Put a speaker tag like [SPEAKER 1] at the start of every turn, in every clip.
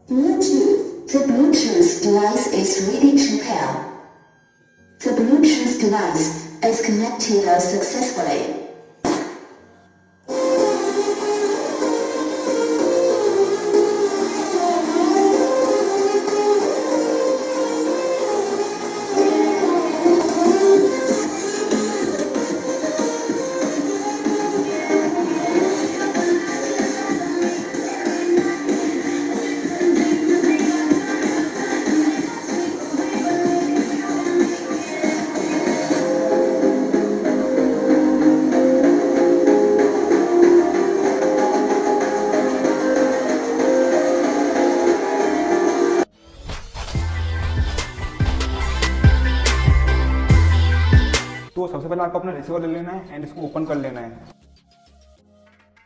[SPEAKER 1] Bluetooth. The Bluetooth device is ready to pair. The Bluetooth device is connected successfully.
[SPEAKER 2] तो सबसे पहले आपको अपना रिसीवर ले लेना है एंड इसको ओपन कर लेना है।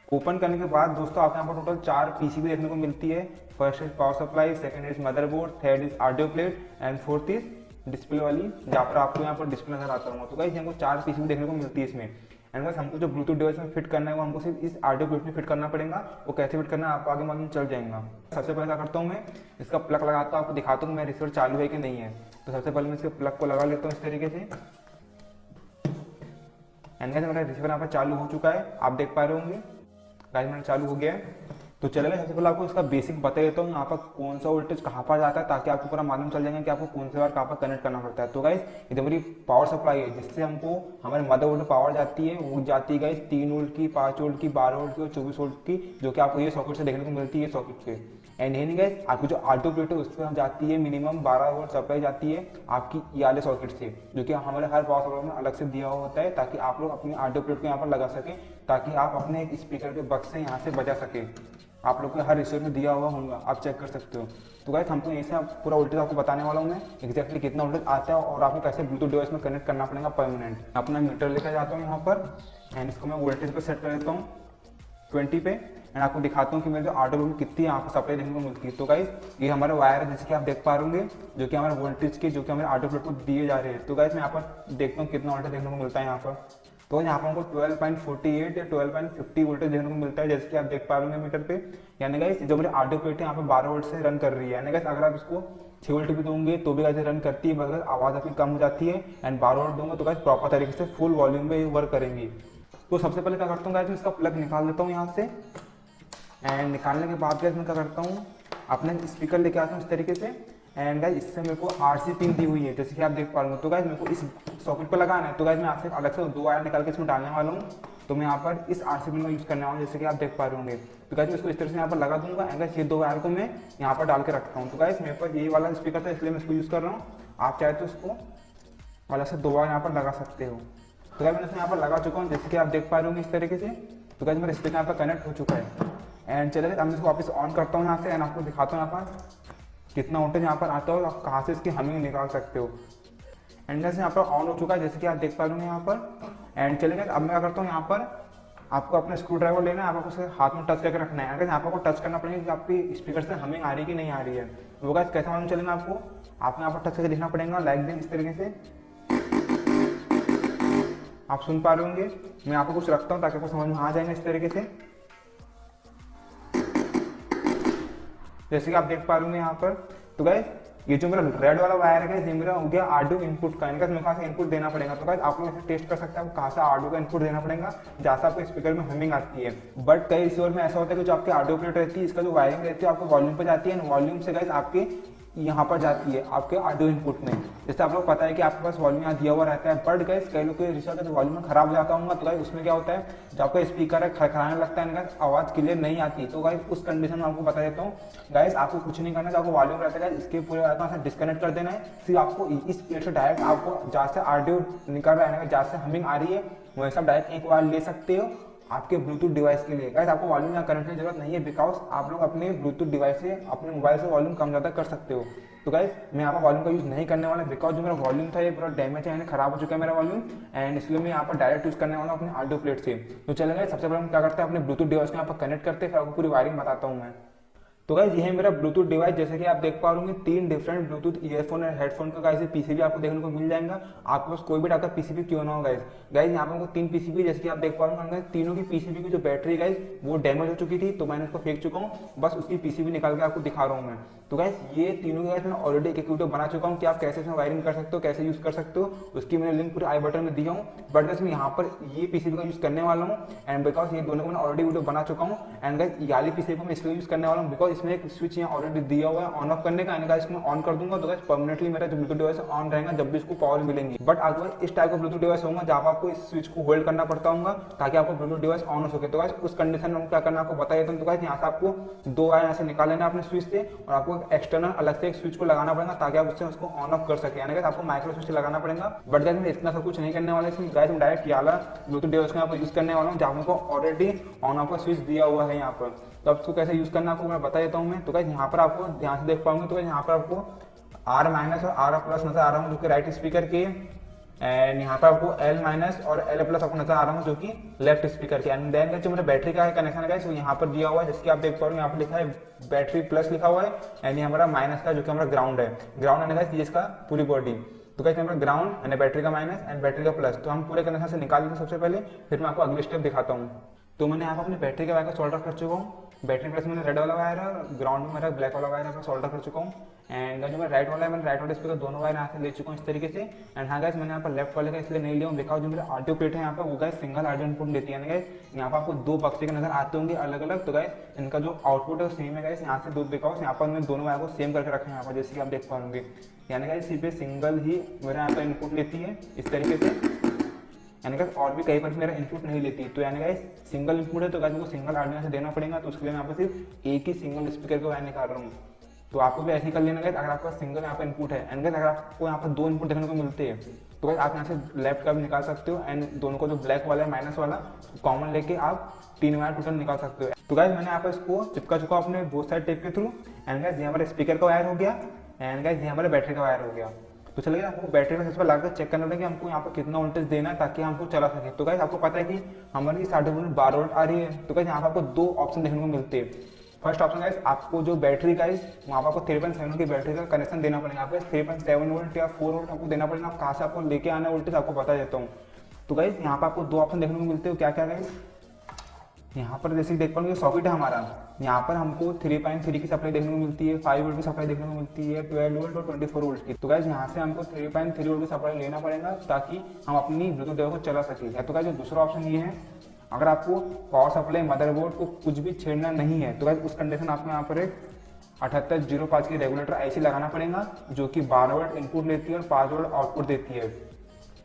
[SPEAKER 2] ओपन करने के बाद दोस्तों आपको यहाँ पर टोटल 4 पीसीबी देखने को मिलती है। First is power supply, second is motherboard, third is audio plate and fourth is display वाली, जहाँ पर आपको यहाँ पर डिस्प्ले नजर आता होगा। तो गाइस हमको 4 पीसीबी देखने को मिलती है इसमें। एंड गाइस हमको जो ब्लूटूथ डिवाइस में फिट करना है वो हमको सिर्फ इस ऑडियो प्लेट में फिट करना पड़ेगा। वो कैसे फिट करना है आपको आगे मालूम चल जाएगा। सबसे पहले क्या करता हूँ, मैं इसका प्लग लगाता हूँ, आपको दिखाता हूँ मेरा रिसीवर चालू है कि नहीं है। तो सबसे पहले मैं इसके प्लग को लगा लेता हूँ इस तरीके से। एंड गाइस मेरा रिसीवर यहाँ पर चालू हो चुका है, आप देख पा रहे होंगे। गाइस मेरा चालू हो गया है। तो चलेगा, सबसे पहले आपको इसका बेसिक बता देता हूँ यहाँ पर कौन सा वोल्टेज कहाँ पर जाता है, ताकि आपको पूरा मालूम चल जाएगा कि आपको कौन से बार कहाँ पर कनेक्ट करना पड़ता है। तो गाइस इधर मेरी पावर सप्लाई है, जिससे हमको हमारे मदरबोर्ड में पावर जाती है। वो जाती है गाइस 3 वोल्ट की, 5 वोल्ट की, 12 वोल्ट की और 24 वोल्ट की, जो कि आपको ये सॉकेट से देखने को मिलती है सॉकेट से। एंड यही नहीं गाइस, आपकी जो ऑडियो प्लेट है उससे जाती है मिनिमम 12 वोल्ट सप्लाई जाती है आपकी ये वाले सॉकेट से, जो कि हमारे हर पावर सप्लाई में अलग से दिया हुआ होता है, ताकि आप लोग अपनी ऑडियो प्लेट को यहाँ पर लगा सकें, ताकि आप अपने एक स्पीकर के बक्स से यहाँ से बजा सके। आप लोग को हर रिसीवर में दिया हुआ होगा, आप चेक कर सकते हो। तो गाइस हमको यहीं से पूरा वोल्टेज आपको बताने वाला हूँ मैं, एक्जैक्टली कितना वोल्टेज आता है और आपको कैसे ब्लूटूथ डिवाइस में कनेक्ट करना पड़ेगा परमानेंट। अपना मीटर लेकर जाता हूँ यहाँ पर एंड इसको मैं वोल्टेज पर सेट कर देता हूँ 20 पे। एंड आपको दिखाता हूँ कि मेरे जो ऑडियो में कितनी यहाँ पर सप्लाई देखने को मिलती है। तो गाइस ये हमारा वायर है, जैसे कि आप देख पा रहे होंगे, जो कि हमारे वोल्टेज के, जो कि हमारे ऑडियो प्लेट को दिए जा रहे हैं। तो गाइस मैं यहाँ पर देखता हूँ कितना वोल्टेज देखने को मिलता है यहाँ पर। तो यहाँ पर हमको 12.48 या 12.50 वोल्टेज देखने को मिलता है, जैसे कि आप देख पा रहे होंगे मीटर पे। यानी गाइस जो मेरी ऑडियो प्लेट है यहाँ पर 12 वोल्ट से रन कर रही है। यानी गाइस अगर आप इसको 6 वोल्ट भी दोगे तो भी गाइस रन करती है, मगर आवाज़ आपकी कम हो जाती है। एंड 12 वोल्ट दूंगा तो गाइस प्रॉपर तरीके से फुल वॉल्यूम में वर्क करेंगी। तो सबसे पहले क्या करता हूँ गाइस, मैं इसका प्लग निकाल देता हूँ यहाँ से। एंड निकालने के बाद गाइस मैं क्या करता हूँ, अपने स्पीकर लेके आता हूँ इस तरीके से। एंड गाइस इससे मेरे को आरसी पिन दी हुई है, जैसे कि आप देख पा रहे हो। तो गाइस मेरे को इस सॉकेट पर लगाना है। तो गाइस मैं आपसे अलग से 2 वायर निकाल के इसमें डालने वाला हूँ। तो मैं यहाँ पर इस आरसी पिन का यूज़ करने वाला हूँ, जैसे कि आप देख पा रहे होंगे। तो गाइस मैं इसको इस तरह से यहाँ पर लगा दूंगा। एंड गाइस ये 2 वायर को मैं यहाँ पर डाल के रखता हूँ। तो गाइस मेरे पास यही वाला स्पीकर था, इसलिए मैं इसको यूज़ कर रहा हूँ। आप चाहे तो इसको अलग से 2 वायर यहाँ पर लगा सकते हो। तो गाइस मैं इसमें यहाँ पर लगा चुका हूँ, जैसे कि आप देख पा रहे होंगे इस तरीके से। तो गाइस मेरा स्पीकर यहाँ पर कनेक्ट हो चुका है। एंड चलिए अब मैं इसको वापस ऑन करता हूँ यहाँ से। एंड आपको दिखाता हूँ यहाँ पर कितना वोल्टेज यहाँ पर आता है और आप कहाँ से इसकी हमिंग निकाल सकते हो। एंड जैसे यहाँ पर ऑन हो चुका है, जैसे कि आप देख पा रहे हो यहाँ पर। एंड चलिए अब मैं क्या करता हूँ, यहाँ पर आपको अपना स्क्रू ड्राइवर लेना है, आपको उसे हाथ में टच करके रखना है। अगर यहाँ पर आपको टच करना पड़ेगा कि आपकी स्पीकर से हमिंग आ रही है कि नहीं आ रही है। वो गाइस कैसे मालूम चलेगा आपको यहाँ पर टच करके देखना पड़ेगा, लाइक देन इस तरीके से आप सुन पा रहे होंगे। मैं आपको कुछ रखता हूँ ताकि आपको समझ में आ जाएगा इस तरीके से, जैसे कि आप देख पा रहे होंगे यहाँ पर। तो गाइस ये जो मेरा रेड वाला वायर है, ये मेरा हो गया ऑडियो इनपुट का। इनका मेरे कहाँ से इनपुट देना पड़ेगा। तो गाइस आप लोग ऐसे टेस्ट कर सकते हैं आपको कहाँ से ऑडियो का इनपुट देना पड़ेगा, जहाँ से आपको स्पीकर में हमिंग आती है। बट कई रिसीवर में ऐसा होता है कि जो आपकी ऑडियो प्लेट रहती है, इसका जो वायरिंग रहती है आपको वॉल्यूम पर जाती है। वॉल्यूम से गाइस आपके यहाँ पर जाती है आपके ऑडियो इनपुट में। जैसे आप लोग पता है कि आपके पास वॉल्यूम यहाँ दिया हुआ रहता है। बट गाइस कई लोग के रिसीवर का जो वॉल्यूम खराब हो जाता होगा, तो गाइस उसमें क्या होता है, जब आपका स्पीकर है खड़खड़ाने लगता है, गाइस आवाज़ क्लियर नहीं आती। तो गाइस उस कंडीशन में आपको बता देता हूँ, गाइस आपको कुछ नहीं करना है। आपको वॉल्यूम रहता है इसके पूरे वायर से डिस्कनेक्ट कर देना है। फिर आपको इस प्लेट से डायरेक्ट आपको जहाँ से ऑडियो निकल रहा है, जहाँ से हमिंग आ रही है, वहीं से आप डायरेक्ट एक वायर ले सकते हो आपके ब्लूटूथ डिवाइस के लिए। गाइस आपको वॉल्यूम यहाँ करने की जरूरत नहीं है, बिकॉज आप लोग अपने ब्लूटूथ डिवाइस से, अपने मोबाइल से वॉल्यूम कम ज़्यादा कर सकते हो। तो गाइस मैं यहाँ पर वॉल्यूम का यूज़ नहीं करने वाला, बिकॉज जो मेरा वॉल्यूम था ये पूरा डैमेज है, खराब हो चुका है मेरा वॉल्यूम। एंड इसलिए मैं यहाँ पर डायरेक्ट यूज़ करने वाला हूँ अपने ऑडियो प्लेट से। तो चलेंगे सबसे पहले हम क्या करते हैं, अपने ब्लूटूथ डिवाइस को यहाँ पर कनेक्ट करते हैं, फिर आपको पूरी वायरिंग बताता हूँ मैं। तो गाइस ये है मेरा ब्लूटूथ डिवाइस। जैसे कि आप देख पा रहे होंगे 3 डिफरेंट ब्लूटूथ ईयरफोन और हेडफोन का गाइस पीसीबी आपको देखने को मिल जाएगा। आपके पास कोई भी टाइप का पीसीबी क्यों ना हो गाइस। यहाँ पर 3 पीसीबी जैसे कि आप देख पा रहे होंगे, तीनों की पीसीबी की जो बैटरी गाइस वो डैमेज हो चुकी थी, तो मैंने उसको फेंक चुका हूँ, बस उसकी पीसीबी निकाल के आपको दिखा रहा हूँ मैं। तो गाइस ये तीनों के गाइस मैं ऑलरेडी एक वीडियो बना चुका हूँ कि आप कैसे इसमें वायरिंग कर सकते हो, कैसे यूज कर सकते हो, उसकी मैंने लिंक पूरे आई बटन में दिया हूँ। बट गाइस मैं यहाँ पर ये पीसीबी का यूज करने वाला हूँ, एंड बिकॉज ये दोनों को मैं ऑलरेडी वीडियो बना चुका हूँ। एंड गाइस ये वाली पीसीबी को मैं इसलिए यूज करने वाला हूँ बिकॉज इसमें एक स्विच यहाँ ऑलरेडी दिया हुआ है ऑन ऑफ करने का। एंड गाइस मैं ऑन कर दूंगा तो गाइस परमानेंटली मेरा जो ब्लूटूथ डिवाइस ऑन रहेगा जब भी इसको पावर मिलेंगी। बट अगर इस टाइप का ब्लूटूथ डिवाइस होगा जहाँ पर आपको इस स्विच को होल्ड करना पड़ता होगा ताकि आपको ब्लूटूथ डिवाइस ऑन हो सके, तो गाइस उस कंडीशन में क्या करना आपको बता देता हूँ। तो गाइस यहाँ से आपको 2 वायर यहाँ से निकाल लेना अपने स्विच से, और आपको एक्सटर्नल अलग से एक स्विच को लगाना पड़ेगा ताकि आप उससे उसको ऑन ऑफ कर सके। यानी गाइस आपको माइक्रो स्विच लगाना पड़ेगा। बट गाइस मैं इतना सब कुछ नहीं करने वाला, इसमें गाइस मैं डायरेक्ट ये वाला ब्लूटूथ डिवाइस को यूज करने वाला हूँ जहाँ को ऑलरेडी ऑन ऑफ का स्विच दिया हुआ है यहाँ पर। तो आपको कैसे यूज करना आपको मैं बता देता हूँ मैं। तो गाइस यहाँ पर आपको ध्यान से देख पाऊंगे तो यहाँ पर आपको R माइनस और R प्लस नजर आ रहा हूँ जो कि राइट स्पीकर के, एंड यहाँ पर आपको L माइनस और L प्लस आपको नजर आ रहा हूँ जो कि लेफ्ट स्पीकर के। एंड देन जो मेरा बैटरी का कनेक्शन है वो यहाँ पर दिया हुआ है, जैसे कि आप देख पा रहे हो यहाँ पर लिखा है बैटरी प्लस लिखा हुआ है, एंड ये हमारा माइनस का जो कि हमारा ग्राउंड है। ग्राउंड है जिसका पूरी बॉडी। तो कैसे हमारा ग्राउंड एंड बैटरी का माइनस एंड बैटरी का प्लस, तो हम पूरे कनेक्शन से निकाल देंगे सबसे पहले, फिर मैं आपको अगले स्टेप दिखाता हूँ। तो मैंने यहाँ पर अपने बैटरी के वायर को सोल्डर कर चुका हूँ। बैटरी प्लस मैंने रेड वाला वायर है और ग्राउंड में मेरा ब्लैक वाला वायर है, मैं सोल्डर कर चुका हूँ। एंड जो मेरा राइट वाला है मैंने राइट वाले स्पीकर दोनों वायर यहाँ से ले चुका हूँ इस तरीके से। एंड हाँ गाइस मैंने यहाँ पर लेफ्ट वाले का इसलिए नहीं लिया हूँ बिकॉज जो मेरा ऑडियो प्लेट है यहाँ पर वो गाइस सिंगल ऑडियो इनपुट देती है। गाइस यहाँ पर आपको 2 बक्से के नजर आते होंगे अलग अलग, तो गाइस इनका जो आउटपुट है वो सेम है गाइस यहाँ से 2 बिकॉज यहाँ पर मैं दोनों वायर को सेम करके रखा है यहाँ पर, जैसे कि आप देख पाओगे। यानी गाइस सिर्फ सिंगल ही मेरा यहाँ पर इनपुट लेती है इस तरीके से, यानी गाइस और भी कई बार मेरा इनपुट नहीं लेती। तो यानी गाइस सिंगल इनपुट है तो गाइस को सिंगल ऑडियो से देना पड़ेगा, तो उसके लिए मैं यहाँ पर सिर्फ एक ही सिंगल स्पीकर का वायर निकाल रहा हूँ। तो आपको भी ऐसे ही कर लेना गाइस अगर आपका सिंगल यहाँ पर इनपुट है। एंड गाइस अगर आपको यहाँ पर 2 इनपुट देखने को मिलते हैं तो गाइस आप यहाँ से लेफ्ट का भी निकाल सकते हो, एंड दोनों को जो ब्लैक वाला है माइनस वाला कॉमन लेके आप 3 वायर टोटल निकाल सकते हो। तो गाइस मैंने यहाँ पर इसको चिपका चुका अपने बोथ साइड टेप के थ्रू। एंड गाइस ये हमारे स्पीकर का वायर हो गया, एंड गाइस ये हमारे बैटरी का वायर हो गया। तो चलिए आपको बैटरी में सबसे लाकर चेक करना होगा कि हमको यहाँ पर कितना वोल्टेज देना है ताकि हमको चला सके। तो गाइस आपको पता है कि हमारी 12.5 वोल्ट आ रही है। तो गाइस यहाँ पर आपको 2 ऑप्शन देखने को मिलते हैं। फर्स्ट ऑप्शन गाइस आपको जो बैटरी गाइस वहाँ पर आपको 3.7 की बैटरी का कनेक्शन देना पड़ेगा। यहाँ पे 3.7 वोल्ट या 4 वोल्ट आपको देना पड़ेगा। आप कहाँ से आपको लेके आना वोल्टेज आपको बता देता हूँ। तो गाइस यहाँ पर आपको 2 ऑप्शन देखने को मिलते हो। क्या क्या गाइस यहाँ पर जैसे देख पाओगे सॉकेट है हमारा, यहाँ पर हमको 3.3 की सप्लाई देखने को मिलती है, 5 वोल्ट की सप्लाई देखने को मिलती है, 12 वोल्ट और 24 वोल्ट की। तो गाइस यहाँ से हमको 3.3 वोल्ट की सप्लाई लेना पड़ेगा ताकि हम अपनी ब्लूटूथ डिवाइस को चला सके। या तो गाइस जो दूसरा ऑप्शन ये है, अगर आपको पावर सप्लाई मदरबोर्ड को कुछ भी छेड़ना नहीं है तो गाइस उस कंडीशन आपको यहाँ पर एक 7805 की रेगुलेटर आईसी लगाना पड़ेगा जो कि 12 वोल्ट इनपुट लेती है और 5 वोल्ट आउटपुट देती है।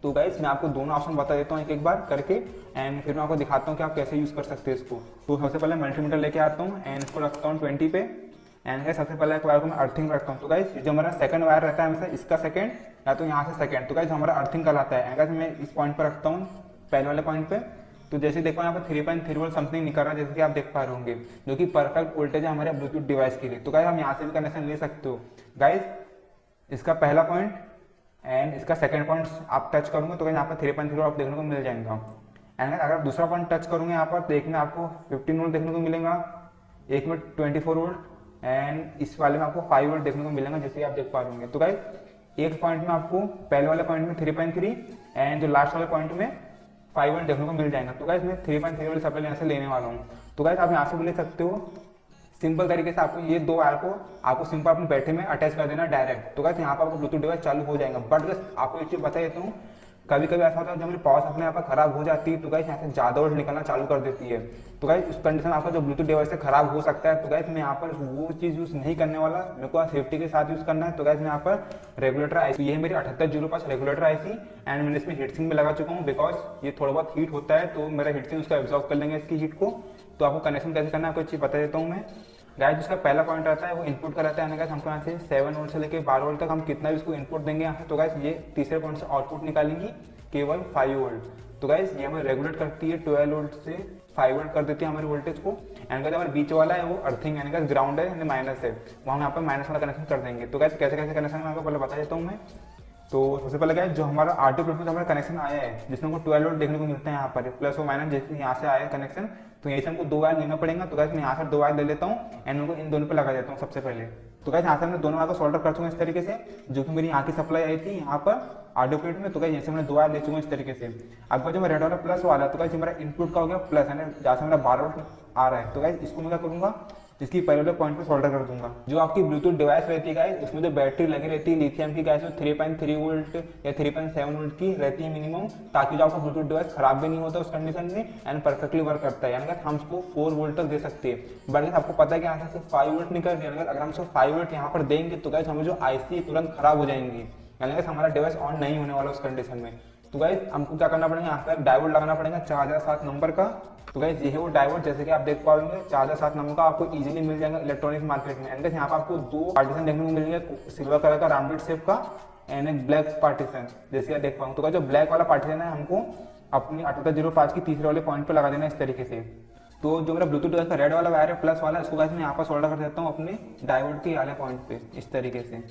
[SPEAKER 2] तो गाइस मैं आपको दोनों ऑप्शन बता देता हूँ एक बार करके, एंड फिर मैं आपको दिखाता हूँ कि आप कैसे यूज कर सकते हैं इसको। तो सबसे पहले मल्टीमीटर लेके आता हूँ एंड इसको रखता हूँ 20 पे। एंड गाइस सबसे पहले एक वायर को मैं अर्थिंग रखता हूँ। तो गाइस जो हमारा सेकंड वायर रहता है हमेशा इसका सेकंड या तो यहाँ से सेकंड, तो गाइस हमारा अर्थिंग कहलाता है। एंड गाइस मैं इस पॉइंट पर रखता हूँ पहले वाले पॉइंट पे। तो जैसे देखो यहाँ पर 3.3 वोल्ट समथिंग निकल रहा है जैसे कि आप देख पा रहे होंगे, जो कि परफेक्ट वोल्टेज है हमारे ब्लूटूथ डिवाइस के लिए। तो गाइस हम यहाँ से भी कनेक्शन ले सकते हो। गाइस इसका पहला पॉइंट एंड इसका सेकंड पॉइंट आप टच करोगे तो यहाँ पर 3.3 वोल्ट आप देखने को मिल जाएगा। एंड अगर दूसरा पॉइंट टच करोगे यहाँ पर देखने आपको 15 वोल्ट देखने को मिलेगा, एक में 24 वोल्ट एंड इस वाले में आपको 5 वोल्ट देखने को मिलेगा जैसे आप देख पा रहे होंगे। तो गाइस एक पॉइंट में आपको पहले वाले पॉइंट में 3.3 एंड जो लास्ट वाले पॉइंट में 5 वोल्ट देखने को मिल जाएगा। तो गाइस मैं 3.3 वोल्ट सप्लाई यहाँ से लेने वाला हूँ। तो गाइस आप यहाँ से भी ले सकते हो सिंपल तरीके से। आपको ये 2 वायर को आपको सिंपल अपनी बैटरी में अटैच कर देना डायरेक्ट। तो गाइस यहाँ पर आपको ब्लूटूथ डिवाइस चालू हो जाएगा। बट गाइस आपको एक चीज बता देता हूँ, कभी कभी ऐसा होता है जब मेरी पावर सप्लाई यहाँ पर खराब हो जाती है तो गाइस यहाँ से ज्यादा वोल्ट निकलना चालू कर देती है। तो गाइस उस कंडीशन आपका जो ब्लूटूथ डिवाइस है खराब हो सकता है। तो गाइस मैं यहाँ पर वो चीज यूज नहीं करने वाला, मेरे को सेफ्टी के साथ यूज करना है। तो गाइस मैं यहाँ पर रेगुलेटर आईसी, ये मेरी 7805 रेगुलेटर आईसी एंड मैंने इसमें हीट सिंक भी लगा चुका हूँ बिकॉज ये थोड़ा बहुत हीट होता है तो मेरा हीट सिंक उसका एब्जॉर्ब कर लेंगे इसकी हीट को। तो आपको कनेक्शन कैसे करना है आपको चीज बता देता हूँ मैं। गाइस जिसका पहला पॉइंट रहता है वो इनपुट का रहता है। गाइस हमको यहाँ से 7 वोल्ट से लेकर 12 वोल्ट तक हम कितना भी इसको इनपुट देंगे यहाँ से। तो गाइस ये तीसरे पॉइंट से आउटपुट निकालेंगी केवल 5 वोल्ट। तो गाइस ये हमें रेगुलेट करती है 12 वोल्ट से 5 वोल्ट कर देती है हमारे वोल्टेज को। एंड गाइस हमारे बीच वाला है वो अर्थिंग यानी गाइस ग्राउंड है यानी माइनस है, वहाँ हम यहाँ पर माइनस वाला कनेक्शन कर देंगे। तो गाइस कैसे कैसे कनेक्शन है मैं आपको पहले बता देता हूँ मैं। तो सबसे पहले क्या है, जो हमारा आरटीओ प्लस में जो हमारा कनेक्शन आया है जिसमें हमको 12 वोल्ट देखने को मिलते हैं यहाँ पर प्लस और माइनस, जैसे यहाँ से आया है कनेक्शन, तो यहीं से हमको 2 वायर लेना पड़ेगा। तो गाइस मैं यहाँ से 2 वायर ले लेता हूँ एंड उनको इन दोनों पे लगा देता हूँ सबसे पहले। तो गाइस यहाँ से हमने दोनों वायर को सोल्डर कर चुका इस तरीके से, जो कि मेरी यहाँ की सप्लाई आई थी यहाँ पर ऑडियो प्लेट में। तो गाइस जैसे मैंने 2 वायर ले चुका इस तरीके से। अब जो मेरा रेड वाला प्लस वाला है, तो गाइस मेरा इनपुट का हो गया प्लस है ना, जहाँ से मेरा 12 वोल्ट आ रहा है। तो गाइस इसको मैं क्या करूँगा, इसकी पहले वाले पॉइंट पे सोल्डर कर दूंगा। जो आपकी ब्लूटूथ डिवाइस रहती है गाइस, उसमें जो बैटरी लगी रहती है लिथियम की गाइस, 3.3 वोल्ट या 3.7 वोल्ट की रहती है मिनिमम, ताकि जो आपका ब्लूटूथ डिवाइस खराब भी नहीं होता उस कंडीशन में एंड परफेक्टली वर्क करता है। यानी कि हम उसको 4 वोल्ट तक दे सकते हैं। बट आपको पता है कि यहाँ से 5 वोल्ट निकल रही है, अगर हम सिर्फ 5 वोल्ट यहाँ पर देंगे तो गाइस हमें जो आईसी तुरंत खराब हो जाएंगी, यानी कि हमारा डिवाइस ऑन नहीं होने वाला उस कंडीशन में। तो गाइस हमको क्या करना पड़ेगा, यहाँ पर डायोड लगाना पड़ेगा 4007 नंबर का। तो गाइस ये है वो डायोड, जैसे कि आप देख पाओगे 4007 नंबर का आपको इजीली मिल जाएगा इलेक्ट्रॉनिक मार्केट में। एंड यहाँ पर आपको 2 पार्टीशन देखने को मिलेंगे, सिल्वर कलर का राउंडेड शेप का एंड एक ब्लैक पार्टीशन, जैसे आप देख पाओगे। तो गाइस जो ब्लैक वाला पार्टीशन है हमको अपनी 7805 की तीसरे वाले पॉइंट पर लगा देना इस तरीके से। तो जो मेरा ब्लूटूथ डिवाइस का रेड वाला वायर है प्लस वाला, इसको गाइस मैं यहाँ पर सोल्डर कर देता हूँ अपने डायोड के वाले पॉइंट पे इस तरीके से।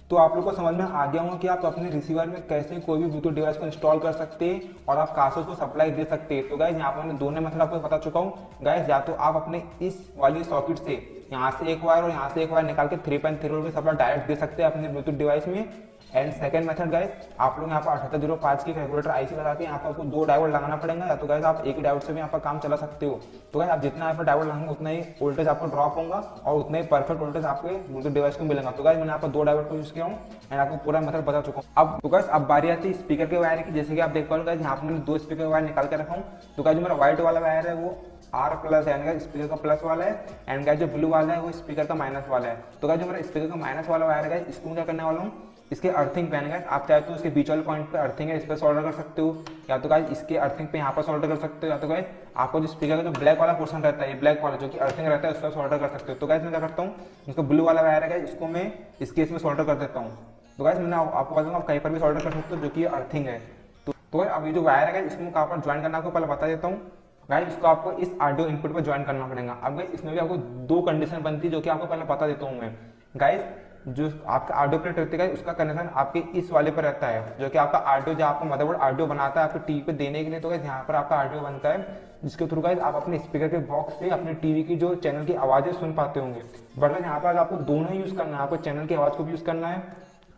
[SPEAKER 2] तो आप लोग को समझ में आ गया होगा कि आप अपने रिसीवर में कैसे कोई भी ब्लूटूथ डिवाइस को इंस्टॉल कर सकते हैं और आप कहाँ से उसको सप्लाई दे सकते हैं। तो गाइस यहाँ पर मैं दोनों मेथड आपको बता चुका हूँ गाइस। या तो आप अपने इस वाली सॉकेट से यहाँ से एक वायर और यहाँ से एक वायर निकाल के 3.3 वोल्ट की सप्लाई डायरेक्ट दे सकते हैं अपने ब्लूटूथ डिवाइस में। एंड सेकंड मेथड गाइस, आप लोग यहाँ पर 7805 की कैलकुलेटर आईसी लगा के यहाँ पर आपको 2 डायोड लगाना पड़ेगा, या तो गाइस आप एक डायोड से भी यहाँ पर काम चला सकते हो। तो गाइस आप जितना यहाँ पर डायोड लगाएंगे उतना ही वोल्टेज आपको ड्रॉप होगा और उतना ही परफेक्ट वोल्टेज आपके ब्लूटूथ डिवाइस को मिलेगा। तो गाइस मैंने यहाँ पर 2 डायोड को यूज किया हूँ एंड आपको पूरा मेथड बता चुका हूँ। अब तो गाइस अब बारी आती है स्पीकर के वायर की। जैसे कि आप देख पाओगे यहाँ पर मैंने 2 स्पीकर वायर निकाल के रखा हूँ। तो गाइस जो मेरा व्हाइट वाला वायर है वो आर प्लस है, स्पीकर का प्लस वाला है, एंड गाइस जो ब्लू वाला है वो स्पीकर का माइनस वाला है। तो गाइस जो मेरा स्पीकर का माइनस वाला वायर है इसको क्या करने वाला हूँ, इसके अर्थिंग पे है, आप चाहे तो इसके बीच वाले पॉइंट पे अर्थिंग है इस पर सोल्डर कर सकते हो, या तो गाइस इसके अर्थिंग पे यहाँ पर सोल्डर कर सकते हो, या तो गाइस आपको जो स्पीकर का जो ब्लैक वाला पोर्शन रहता है, ये ब्लैक वाला जो कि अर्थिंग रहता है उस पर सोल्डर कर सकते हो। तो गाइस मैं क्या करता हूँ, इसको ब्लू वाला वायर है इसको मैं इसके इसमें सोल्डर कर देता हूँ। तो गाइस मैंने आपको बता दूंगा आप कहीं पर भी सोल्डर कर सकते हो जो कि अर्थिंग है। तो अब ये जो वायर है इसमें कहाँ पर ज्वाइन करना आपको पहले बता देता हूँ गाइस। इसको आपको इस ऑडियो इनपुट पर ज्वाइन करना पड़ेगा। अब गाइस इसमें भी आपको 2 कंडीशन बनती है जो कि आपको पहले बता देता हूँ मैं गाइस। जो आपका ऑडियो प्लेट रहती है उसका कनेक्शन आपके इस वाले पर रहता है, जो कि आपका ऑडियो जो आपका मदरबोर्ड ऑडियो बनाता है आपको टीवी पे देने के लिए। तो गाइस यहाँ पर आपका ऑडियो बनता है जिसके थ्रू गाइस आप अपने स्पीकर के बॉक्स से अपने टीवी की जो चैनल की आवाजें सुन पाते होंगे। बट यहाँ पर आपको दोनों यूज करना है, आपको चैनल की आवाज को भी यूज करना है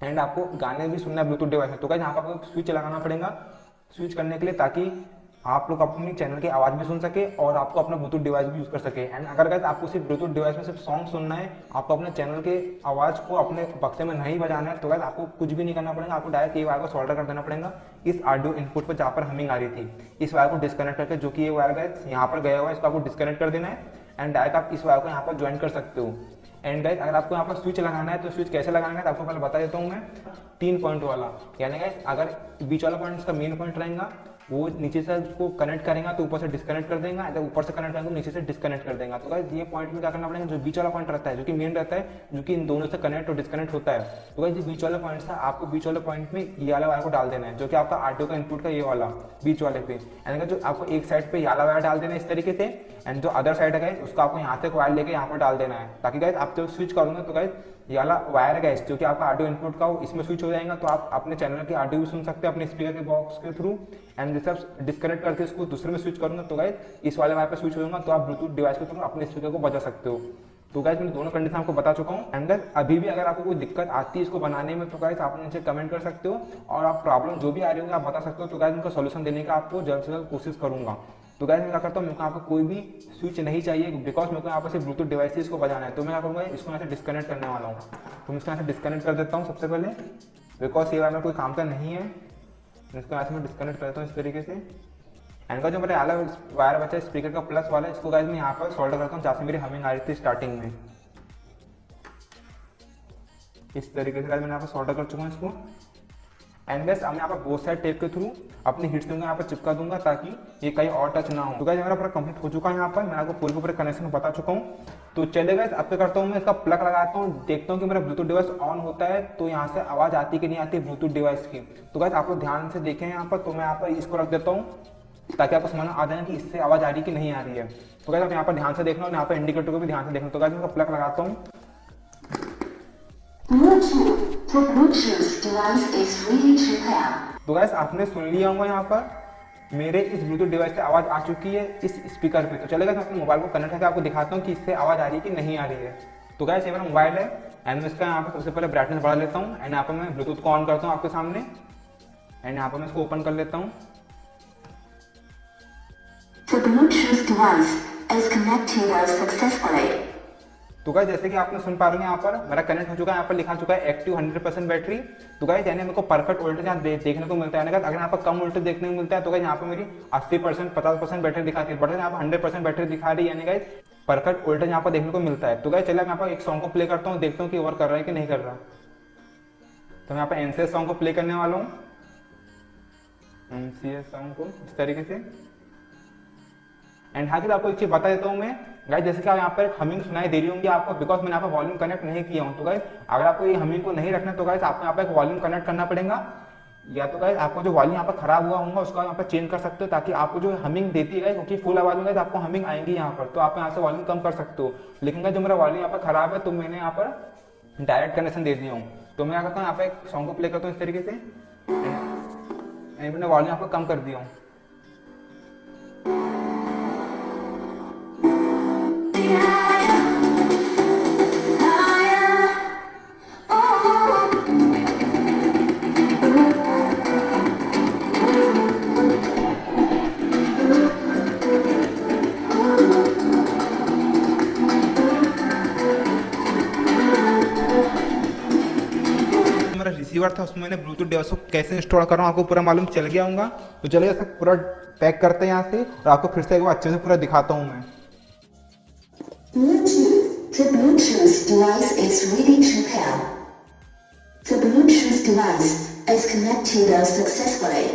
[SPEAKER 2] एंड आपको गाने भी सुनना है ब्लूटूथ डिवाइस में। तो गाइस यहाँ पर आपको स्विच लगाना पड़ेगा स्विच करने के लिए, ताकि आप लोग अपनी चैनल की आवाज भी सुन सके और आपको अपना ब्लूटूथ डिवाइस भी यूज कर सके। एंड अगर गाइस आपको सिर्फ ब्लूटूथ डिवाइस में सिर्फ सॉन्ग सुनना है, आपको अपने चैनल के आवाज को अपने बक्से में नहीं बजाना है, तो गाइस आपको कुछ भी नहीं करना पड़ेगा, आपको डायरेक्ट ये वायर को सोल्डर कर देना पड़ेगा इस ऑडियो इनपुट पर जहाँ पर हमिंग आ रही थी। इस वायर को डिस्कनेक्ट करके, जो कि ये वायर गाइस यहाँ पर गया हुआ है, इसको आपको डिस्कनेक्ट कर देना है एंड डायरेक्ट आप इस वायर को यहाँ पर ज्वाइन कर सकते हो। एंड गाइस अगर आपको यहाँ पर स्विच लगाना है तो स्विच कैसे लगाना है तो आपको पहले बता देता हूँ मैं। 3 पॉइंट वाला, यानी गाइस अगर बीच वाला पॉइंट इसका मेन पॉइंट रहेगा, वो नीचे से उसको कनेक्ट करेगा तो ऊपर से डिस्कनेक्ट कर देगा, अगर ऊपर से कनेक्ट करेंगे तो नीचे से डिस्कनेक्ट कर देगा। तो गाइस ये पॉइंट में क्या करना पड़ेगा, जो बीच वाला पॉइंट रहता है जो कि मेन रहता है, जो कि इन दोनों से कनेक्ट और डिस्कनेक्ट होता है। तो गाइस ये बीच वाला पॉइंट था, आपको बीच वाले पॉइंट में ये वाला वायर को डाल देना है, जो कि आपका ऑडियो का इनपुट का ये वाला बीच वाले पे, यानी जो आपको एक साइड पे ये वाला वायर डाल देना है इस तरीके से, एंड जो अदर साइड है गाइस उसको आपको यहाँ से वायर लेके यहाँ पर डाल देना है, ताकि गाइस आप जब स्विच करोगे तो गाइस ये वाला वायर है गाइस जो कि आपका ऑडियो इनपुट का इसमें स्विच हो जाएगा, तो आप अपने चैनल की ऑडियो भी सुन सकते हैं अपने स्पीकर के बॉक्स के थ्रू। एंड जैसे आप डिस्कनेक्ट करके इसको दूसरे में स्विच करूंगा तो गाइस इस वाले वायर पे स्विच हो जाएगा, तो आप ब्लूटूथ डिवाइस के थ्रू अपने स्पीकर को बजा सकते हो। तो गाइस मैं दोनों कंडीशन आपको बता चुका हूँ। एंड गाइस अभी भी अगर आपको कोई दिक्कत आती है इसको बनाने में तो गाइस आप नीचे कमेंट कर सकते हो, और आप प्रॉब्लम जो भी आ रही होगी आप बता सकते हो, तो गाइस उनका सोल्यूशन देने का आपको जल्द से जल्द कोशिश करूंगा। तो गाइस मैं क्या करता हूँ, मेरे को यहाँ पर कोई भी स्विच नहीं चाहिए, बिकॉज मेरे को यहाँ पर सिर्फ ब्लूटूथ डिवाइसेस को बजाना है। तो मैं क्या करूँगा, इसको यहाँ से डिस्कनेक्ट करने वाला हूँ। तो मैं इसको यहाँ से डिस्कनेक्ट कर देता हूँ सबसे पहले, बिकॉज ये वायर में कोई काम का नहीं है। इसको यहाँ से मैं डिस्कनेक्ट करता हूँ इस तरीके से। एंड का जो मेरा अलग वायर बचा है स्पीकर का प्लस वाला, इसको गाइस मैं यहाँ पर सोल्डर करता हूँ जहाँ से मेरी हमिंग आ रही थी स्टार्टिंग में। इस तरीके से गाइस मैंने यहाँ पर सोल्डर कर चुका हूँ इसको। एंड गाइस अब मैं यहाँ पर बोथ साइड टेप के थ्रू अपनी हीट सिंक यहाँ पर चिपका दूंगा ताकि ये कहीं और टच ना हो। तो गाइस मेरा पूरा कंप्लीट हो चुका है, यहाँ पर मैं आपको पूरे के पूरे कनेक्शन बता चुका हूँ। तो चले गाइस अब क्या करता हूँ, मैं इसका प्लग लगाता हूँ, देखता हूँ कि मेरा ब्लूटूथ डिवाइस ऑन होता है तो यहाँ से आवाज आती कि नहीं आती ब्लूटूथ डिवाइस की। तो गाइस आप लोग ध्यान से देखें यहाँ पर, तो मैं यहाँ पर इसको रख देता हूँ ताकि आपको समझ आ जाए कि इससे आवाज आ रही कि नहीं आ रही है। तो गाइस आप यहाँ पर ध्यान से देखना और यहाँ पर इंडिकेटर को भी ध्यान से देखना। तो गाइस मैं प्लग लगाता हूँ
[SPEAKER 1] Bluetooth. The Bluetooth device is ready to pair.
[SPEAKER 2] तो गाइस आपने सुन लिया होगा यहाँ पर मेरे इस ब्लूटूथ डिवाइस से आवाज़ आ चुकी है इस स्पीकर पे। तो चलेगा मैं अपने मोबाइल को कनेक्ट करके आपको दिखाता हूँ कि इससे आवाज़ आ रही है कि नहीं आ रही है। तो गाइस ये मेरा मोबाइल है एंड मैं इसका यहाँ पर सबसे पहले ब्राइटनेस बढ़ा लेता हूँ एंड यहाँ पर मैं ब्लूटूथ को ऑन करता हूँ आपके सामने एंड यहाँ पर मैं इसको ओपन कर लेता हूँ।
[SPEAKER 1] The Bluetooth device is connected successfully.
[SPEAKER 2] तो गाइस जैसे कि आपने सुन पा रहे हैं यहाँ पर मेरा कनेक्ट हो चुका है, यहाँ पर लिखा चुका है एक्टिव 100% बैटरी। तो गाइस यानी मेरे को परफेक्ट वोल्टेज यहाँ देखने को मिलता है। अगर यहाँ पर कम वोल्टेज देखने को मिलता है तो गाइस यहाँ पर मेरी 80% 50% बैटरी दिखाती है, बट यहाँ पर 100% बैटरी दिखा रही है, यानी गाइस परफेक्ट वोल्टेज यहाँ पर देखने को मिलता है। तो गाइस चलिए मैं यहाँ पर एक सॉन्ग को प्ले करता हूँ, देखता हूँ कि वर्क कर रहा है कि नहीं कर रहा। तो मैं यहाँ पर एनसीएस सॉन्ग को प्ले करने वाला हूँ, एनसीएस सॉन्ग को इस तरीके से। एंड हाँ कि आपको एक चीज बता देता हूँ मैं गाइस, जैसे कि आप यहाँ पर एक हमिंग सुनाई दे रही होंगी आपको, बिकॉज मैंने यहाँ पर वॉल्यूम कनेक्ट नहीं किया हूँ। तो गाइस अगर आपको ये हमिंग को नहीं रखना तो गाइस आपको यहाँ पर एक वॉल्यूम कनेक्ट करना पड़ेगा, या तो गाइस आपको जो वॉल्यूम यहाँ पर खराब हुआ होगा उसका यहाँ पर चेंज कर सकते हो, ताकि आपको जो हमिंग देती है गाइस क्योंकि फुल आवाज में गाइस आपको हमिंग आएंगी यहाँ पर, तो आप यहाँ से वॉल्यूम कम कर सकते हो। लेकिन गाइस जो मेरा वॉल्यूम यहाँ पर खराब है तो मैंने यहाँ पर डायरेक्ट कनेक्शन दे दिया हूँ। तो मैं क्या करता हूँ यहाँ पर एक सॉन्ग को प्ले करता हूँ इस तरीके से, मैंने वॉल्यूम यहाँ पर कम कर दिया हूँ। मेरा रिसीवर था उसमें मैंने ब्लूटूथ डिवाइस को कैसे इंस्टॉल कर रहा हूँ आपको पूरा मालूम चल गया होगा। तो चलिए ऐसा पूरा पैक करते हैं यहाँ से और आपको फिर से एक बार अच्छे से पूरा दिखाता हूँ मैं।
[SPEAKER 1] Bluetooth. The Bluetooth device is ready to pair. The Bluetooth device is connected successfully.